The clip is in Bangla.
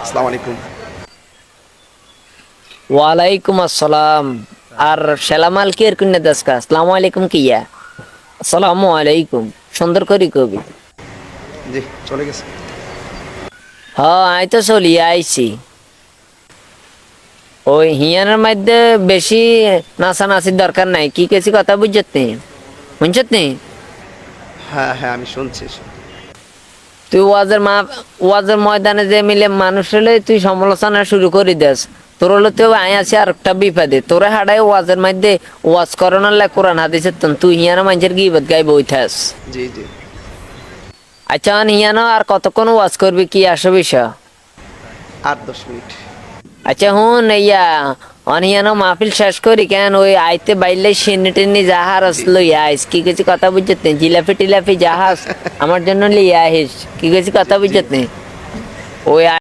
আসসালামু আলাইকুম। ওয়ালাইকুম আসসালাম। আর সেলামাল কি এরকুন দাসকা আসসালামু আলাইকুম কিয়া আসসালামু আলাইকুম সুন্দর করি কবি। জি, চলে গেছে। হ্যাঁ আই তো চলি আইছি। ওই হিয়ানের মধ্যে বেশি নাচানাচির দরকার নাই, কি কেছি কথা বুঝছত নি? বুঝছত নি? হ্যাঁ, হ্যাঁ, আমি শুনছি। তুই ওয়াজের ময়দানে যে মিলে মানুষ হলে তুই সমালোচনা শুরু করে দেস। তোর হলো তুই আই আছি আর একটা বিপদে তোরে হাডাই ওয়াজের মধ্যে ওয়াজ করানোর লাই কোরআন হাদিসের তুই হিয়ানো মানুষের গিবত গাই বইথাস। জি, জি। আচ্ছা হিয়ানো আর কতক্ষণ ওয়াজ করবি কি আসো বিষয়? ৮-১০ মিনিট। আচ্ছা হুন ইয়া অনিয়ানো মাহফিল শেষ করি কেন ওই আইতে বাইলে সিন্নি টিন্নি জাহাজ জি। লইয়া আইস কি কিছু কথা বুঝত নি? জিলাপি টিলাপি জাহাজ আমার জন্য লিয়া আহিস কি কিছু কথা জি, জি। বুঝত নি? ওই